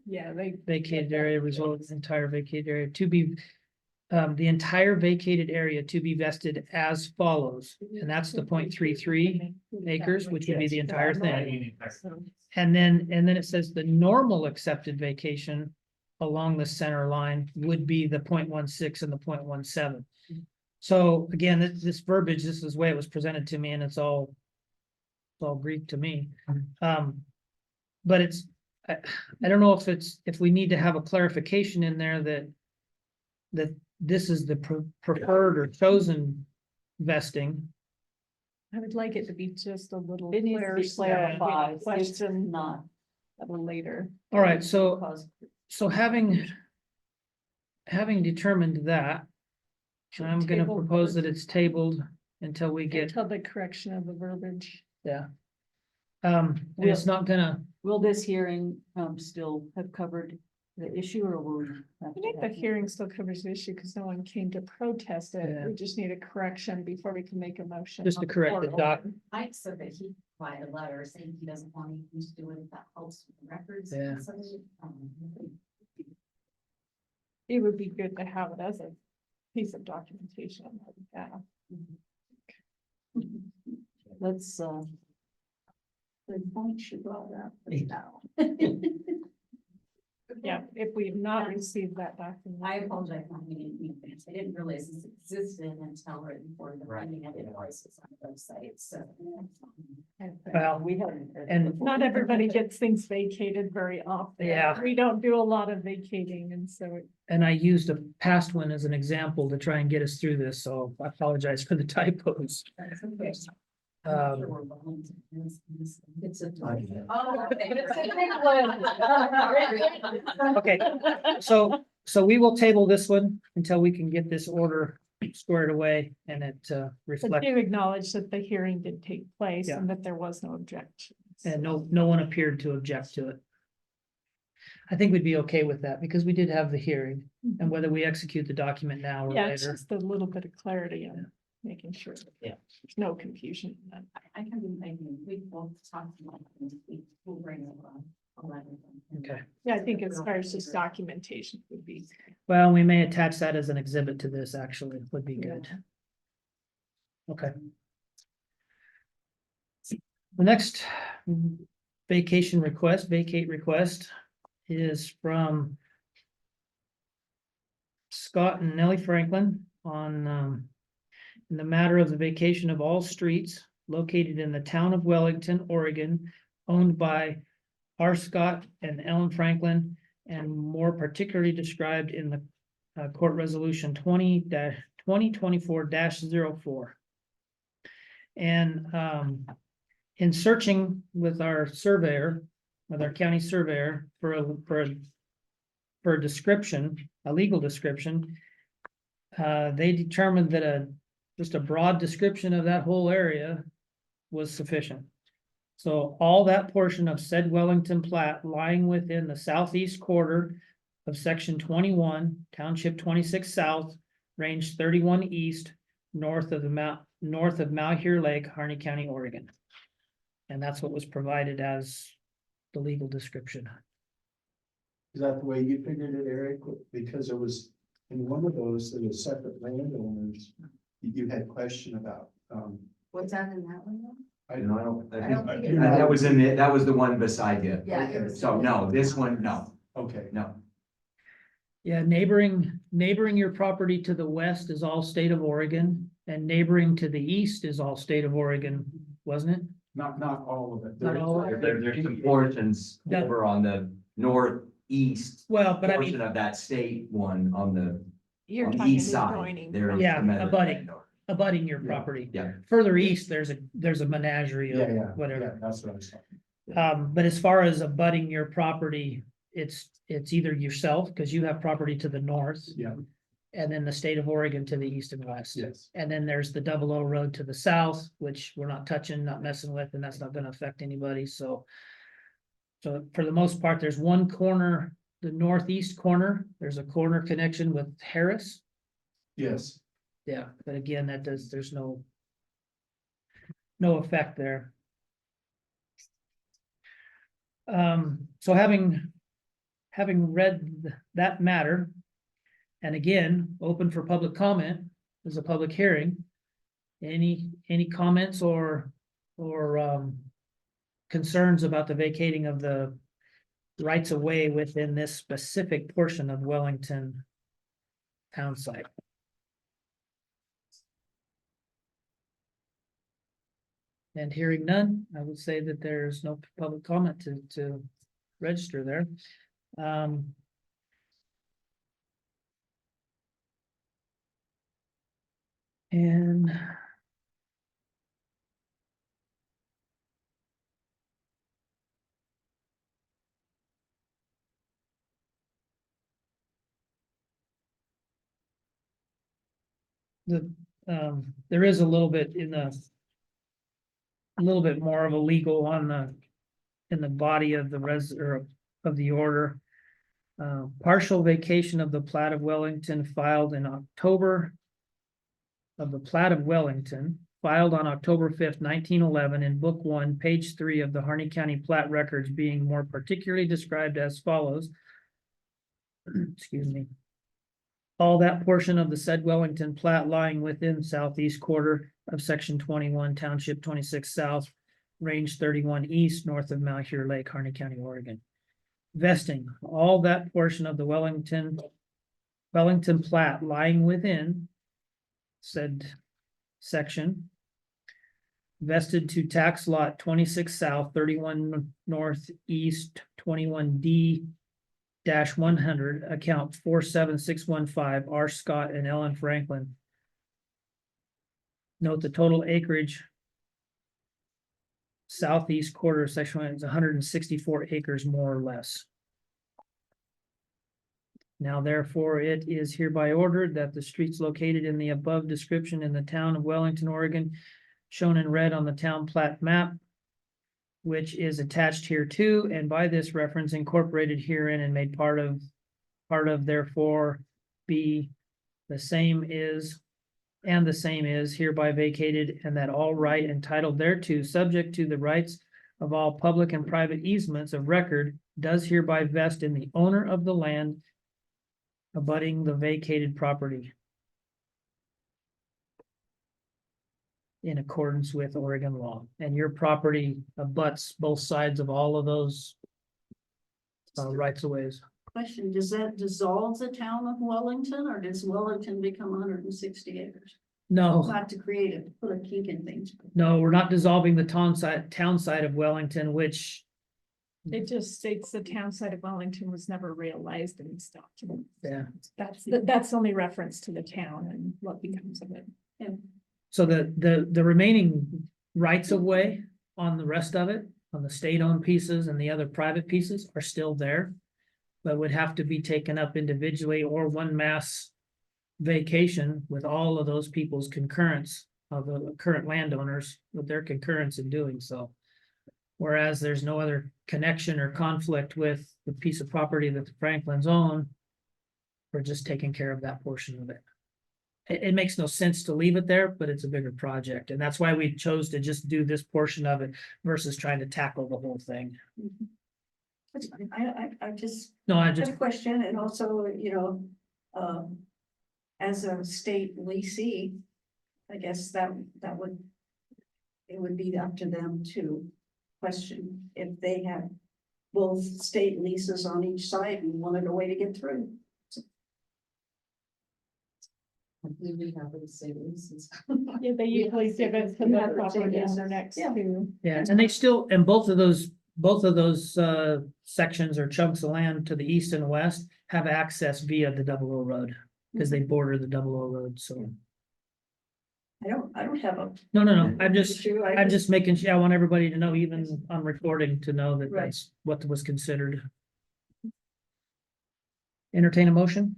Yeah, they. vacated area result of the entire vacated area to be. The entire vacated area to be vested as follows, and that's the 0.33 acres, which would be the entire thing. And then it says the normal accepted vacation along the center line would be the 0.16 and the 0.17. So again, this verbiage, this is the way it was presented to me, and it's all Greek to me. But it's, I don't know if we need to have a clarification in there that this is the preferred or chosen vesting. I would like it to be just a little. It needs to be clear, clarified. Question Not. later. All right, so having determined that, I'm gonna Table propose that first. it's tabled until we get, Until the correction of the verbiage. yeah. And it's not gonna, Will this hearing still have covered the issue or will we? I think the hearing still covers the issue because no one came to protest it. Yeah. We just need a correction before we can make a motion. just to correct the doc, Mike said that he provided a letter saying he doesn't want anything to do with it, that helps with the records. Yeah. So, It would be good to have it as a piece of documentation. Yeah. Let's, the point she brought up was now. Yeah, if we've not received that document. I apologize for not being in advance. I didn't realize this existed until right before the finding of invoices on the website, so. well, we haven't. and- Not everybody gets things vacated very often. Yeah. We don't do a lot of vacating and so and I used a past one as an example to try and get us through this, so I apologize for the typos. That's okay. It's a. Oh, Okay, so we will table this one until we can get this order squared away and it But reflects. do acknowledge that the hearing did take place Yeah. and that there was no objection. And no one appeared to object to it. I think we'd be okay with that because we did have the hearing and whether we execute the document now or Yeah, it's later. just a little bit of clarity on making sure that there's no confusion. I can, we both talked about it, we'll bring it a letter. Okay. Yeah, I think as far as just documentation would be. Well, we may attach that as an exhibit to this, actually, would be good. Okay. The next vacate request is from Scott and Nellie Franklin on, in the matter of the vacation of all streets located in the town of Wellington, Oregon, owned by R. Scott and Ellen Franklin, and more particularly described in the court resolution 2024-04. And in searching with our surveyor, with our county surveyor for a description, a legal description, they determined that just a broad description of that whole area was sufficient. So all that portion of said Wellington plat lying within the southeast quarter of section 21, township 26 south, range 31 east, north of Malheur Lake, Harney County, Oregon. And that's what was provided as the legal description. Is that the way you figured it, Eric? Because it was in one of those, there was separate landowners you had question about. What's that in that one? I No, I don't, I don't think it- that was that was the one beside you. Yeah. it was- So no, this one, no, Okay. no. Yeah, neighboring your property to the west is all state of Oregon, and neighboring to the east is all state of Oregon, wasn't it? Not all of it. Not all of it. There's some portions That- over on the northeast Well, but I portion mean, of that state one on the You're on the talking east side. adjoining. There is Yeah, some other abutting. landowner. abutting your Yeah. property. Yeah. Further east, there's a menagerie Yeah, of yeah. whatever. Yeah, that's what I was talking. But as far as abutting your property, it's either yourself, because you have property to the north. Yeah. And then the state of Oregon to the east and west. Yes. And then there's the 00 road to the south, which we're not touching, not messing with, and that's not gonna affect anybody, so. So for the most part, there's one corner, the northeast corner, there's a corner connection with Harris. Yes. Yeah, but again, there's no effect there. So having read that matter, and again, open for public comment, there's a public hearing. Any comments or concerns about the vacating of the rights of way within this specific portion of Wellington town site? And hearing none, I would say that there's no public comment to register there. And there is a little bit a little bit more of a legal in the body of the or of the order. Partial vacation of the plat of Wellington filed in October. Of the plat of Wellington filed on October 5th, 1911 in book 1, page 3 of the Harney County plat records, being more particularly described as follows. Excuse me. All that portion of the said Wellington plat lying within southeast quarter of section 21, township 26 south, range 31 east, north of Malheur Lake, Harney County, Oregon. Vesting all that portion of the Wellington plat lying within said section, vested to tax lot 26 south, 31 northeast, 21D-100, account 47615, R. Scott and Ellen Franklin. Note the total acreage southeast quarter of section 1 is 164 acres more or less. Now therefore, it is hereby ordered that the streets located in the above description in the town of Wellington, Oregon, shown in red on the town plat map, which is attached here too, and by this reference incorporated herein and made part of therefore be the same is hereby vacated, and that all right entitled thereto, subject to the rights of all public and private easements of record, does hereby vest in the owner of the land abutting the vacated property, in accordance with Oregon law. And your property abuts both sides of all of those rights of ways. Question, does that dissolve the town of Wellington, or does Wellington become 160 acres? No, Not to create it, put a kink in things. no, we're not dissolving the town side of Wellington, which, It just states the town side of Wellington was never realized in this document. yeah. That's only reference to the town and what becomes of it. And So the remaining rights of way on the rest of it, on the state-owned pieces and the other private pieces are still there. But would have to be taken up individually or one mass vacation with all of those people's concurrence of the current landowners with their concurrence in doing so. Whereas there's no other connection or conflict with the piece of property that the Franklins own. We're just taking care of that portion of it. It makes no sense to leave it there, but it's a bigger project, and that's why we chose to just do this portion of it versus trying to tackle the whole thing. I just No, I have just, a question, and also, as a state leasee, I guess that would, it would be up to them to question if they had both state leases on each side and wanted a way to get through. We have the savings. Yeah, they usually give it to the property owner next Yeah. to. yeah, and they still, and both of those sections or chunks of land to the east and west have access via the 00 road. Because they border the 00 road, so. I don't have a. No, I'm just, issue. I'm just making sure, I want everybody to know, even on recording, to know that Right. that's what was considered. Entertain a motion?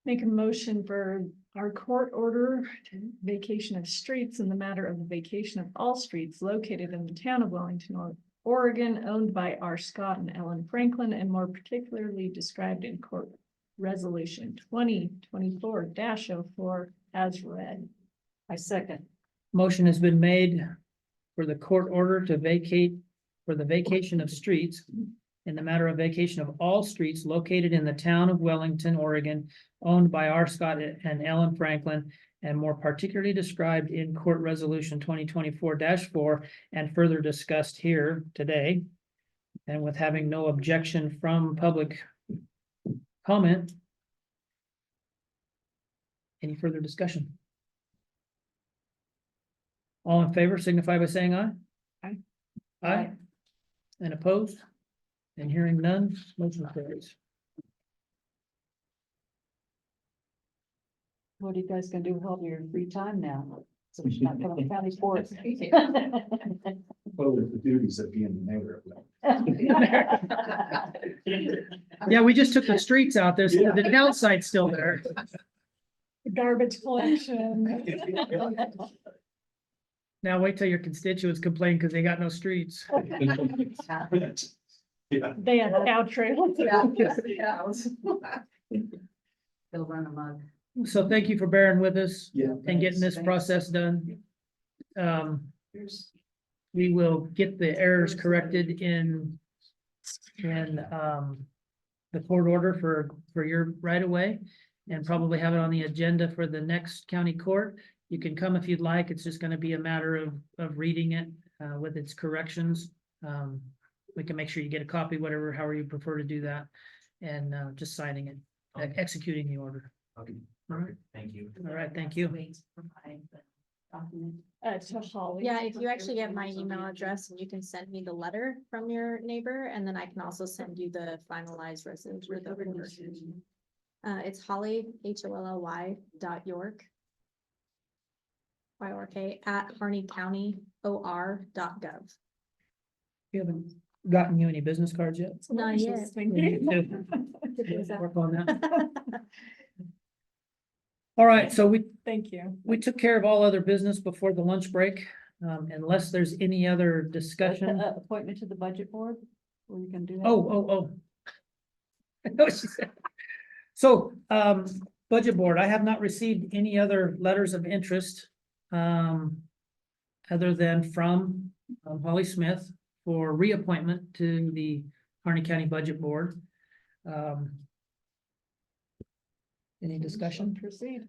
Make a motion for our court order to vacation of streets in the matter of the vacation of all streets located in the town of Wellington, Oregon, owned by R. Scott and Ellen Franklin, and more particularly described in court resolution 2024-04 as read. I second. Motion has been made for the court order to vacate, for the vacation of streets in the matter of vacation of all streets located in the town of Wellington, Oregon, owned by R. Scott and Ellen Franklin, and more particularly described in court resolution 2024-4 and further discussed here today. And with having no objection from public comment. Any further discussion? All in favor signify by saying aye. Aye. Aye. And opposed? And hearing none, motion carries. What are you guys gonna do with all your free time now? So it's not coming to county court. Well, with the duties of being the mayor. Yeah, we just took the streets out there, so the downside's still there. Garbage collection. Now wait till your constituents complain because they got no streets. Yeah. They have cow trails. They'll run amok. So thank you for bearing with us Yeah. and getting this Thanks. process done. Here's- We will get the errors corrected in the court order for your right of way, and probably have it on the agenda for the next county court. You can come if you'd like. It's just gonna be a matter of reading it with its corrections. We can make sure you get a copy, whatever, however you prefer to do that, and just signing it, executing the order. Okay, All right, thank you. all right, thank you. Wait to provide the document. To Holly. Yeah, if you actually get my email address and you can send me the letter from your neighbor, and then I can also send you the finalized resolution. with the order. It's Holly, HOLLY .York. YORK @ harneycountyOR.gov. We haven't gotten you any business cards yet? Not yet. Work on that. All right, so Thank you. we took care of all other business before the lunch break, unless there's any other discussion. Appointment to the budget board, were you gonna do that? Oh. I know what she said. So, budget board, I have not received any other letters of interest. Other than from Holly Smith for reappointment to the Harney County Budget Board. Any discussion? Proceed.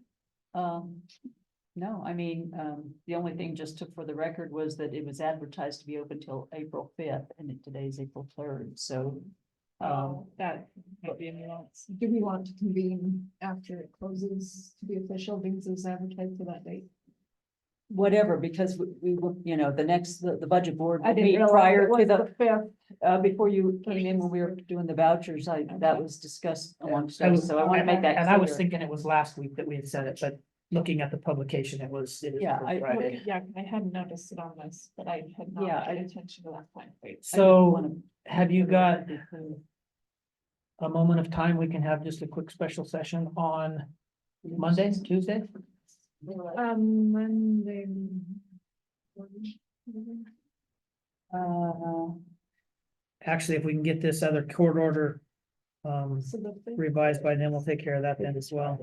No, I mean, the only thing just for the record was that it was advertised to be open till April 5th and today's April 3rd, so. That might be a nuance. Do we want to convene after it closes to be official because it's advertised for that date? Whatever, because we were, the budget board. I will didn't meet realize prior it to was the, fifth. before you came in when we were doing the vouchers, that was discussed amongst us, so I want to make that And I was clear. thinking it was last week that we had said it, but looking at the publication, it is Yeah, for I- Friday. Yeah, I hadn't noticed it on this, but I had Yeah, not I- paid attention to that point. So have you got a moment of time? We can have just a quick special session on Monday, Tuesday? Monday. Actually, if we can get this other court order So the fifth. revised by then, we'll take care of that then as well.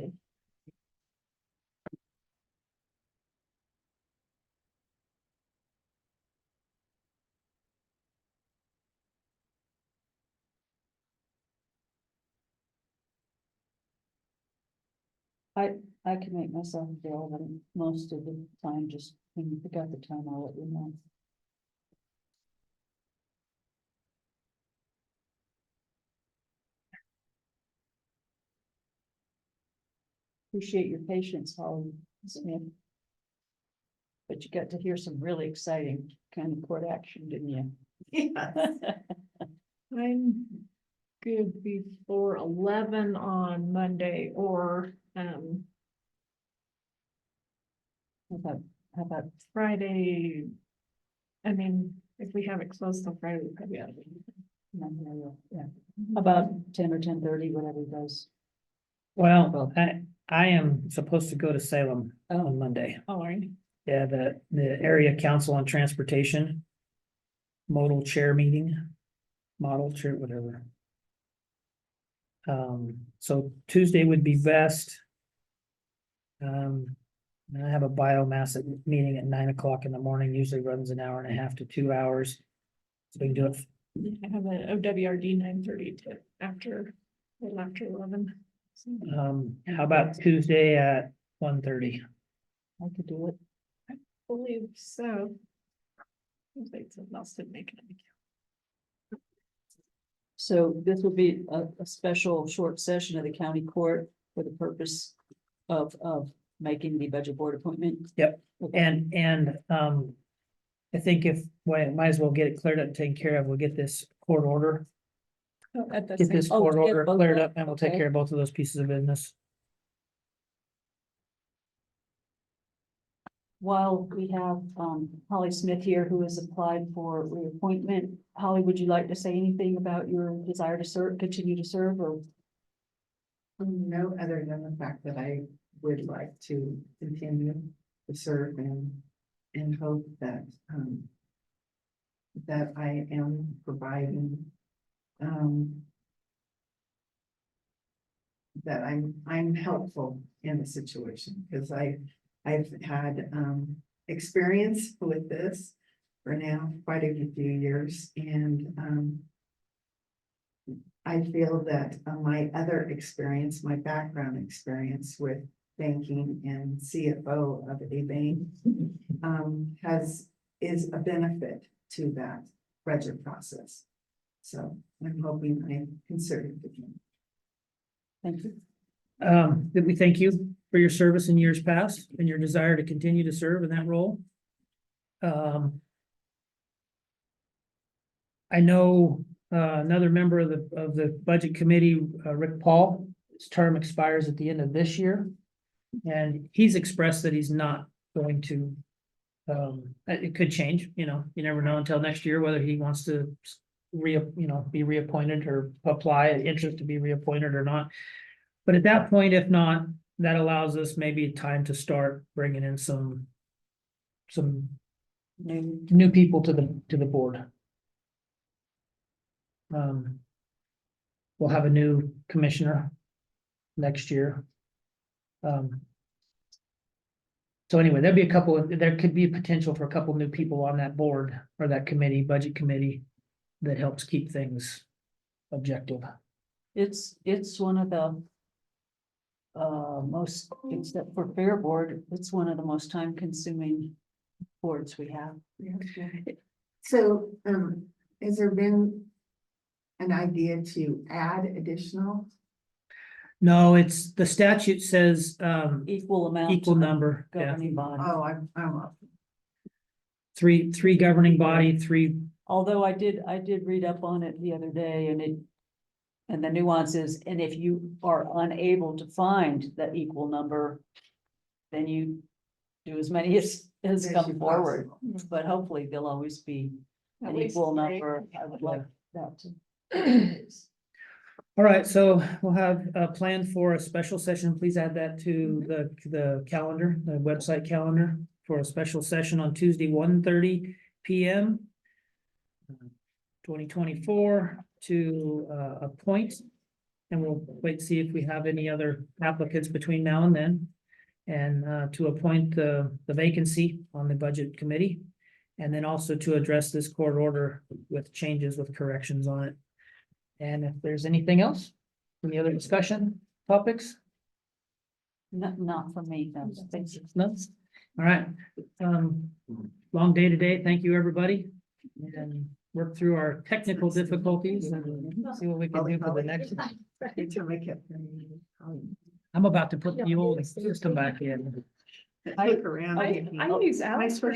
I can make myself available most of the time, just when you pick out the time, I'll let you know. Appreciate your patience, Holly Smith. But you got to hear some really exciting kind of court action, didn't you? I'm good before 11 on Monday or How about Friday. I mean, if we have it closed till Friday, we probably ought to be. yeah, about 10 or 10:30, whatever it does. Well, I am supposed to go to Salem on Monday. All right. Yeah, the area council on transportation. Modal chair meeting, model chair, whatever. So Tuesday would be best. I have a biomass meeting at 9 o'clock in the morning, usually runs an hour and a half to 2 hours. So we can do it. I have an OWRD 9:30 to after 11. So How about Tuesday at 1:30? I could do it. I believe so. Something else didn't make it. So this will be a special short session of the county court for the purpose of making the budget board appointment. Yep. Okay. And I think might as well get it cleared up and taken care of. We'll get this court order, At the get same. this Oh, court get order both cleared of- up and we'll take okay. care of both of those pieces of business. While we have Holly Smith here, who has applied for reappointment, Holly, would you like to say anything about your desire to serve, continue to serve, or? No, other than the fact that I would like to continue to serve and hope that, that I am providing, that I'm helpful in the situation, because I've had, experience with this for now quite a few years, and, I feel that my other experience, my background experience with banking and CFO of a bank, is a benefit to that budget process. So I'm hoping I can serve again. Thank you. That we thank you for your service in years past and your desire to continue to serve in that role. I know another member of the budget committee, Rick Paul, his term expires at the end of this year. And he's expressed that he's not going to It could change, you know, you never know until next year whether he wants to be reappointed or apply interest to be reappointed or not. But at that point, if not, that allows us maybe time to start bringing in some new people to the board. We'll have a new commissioner next year. So anyway, there could be potential for a couple new people on that board or that committee, budget committee, that helps keep things objective. It's one of the most, except for Fair Board, it's one of the most time consuming boards we have. So, has there been an idea to add additional? No, it's, the statute says, Equal amount. equal to the number, yeah, Governing body. Oh, I'm up. three governing body, three, Although I did read up on it the other day and the nuances, and if you are unable to find that equal number, then you do as many as As come you forward, possible. but hopefully there'll always be At an least equal three. number. I would like that to. all right, so we'll have a plan for a special session. Please add that to the calendar, the website calendar for a special session on Tuesday, 1:30 PM. 2024 to appoint. And we'll wait to see if we have any other applicants between now and then. And to appoint the vacancy on the budget committee. And then also to address this court order with changes with corrections on it. And if there's anything else, any other discussion topics? Not for me, no, thank you. No? All right, long day today. Thank you, everybody. And work through our technical difficulties and see what we can do for the next. It's a make it. I'm about to put the old system back in. Look around. I use Alex for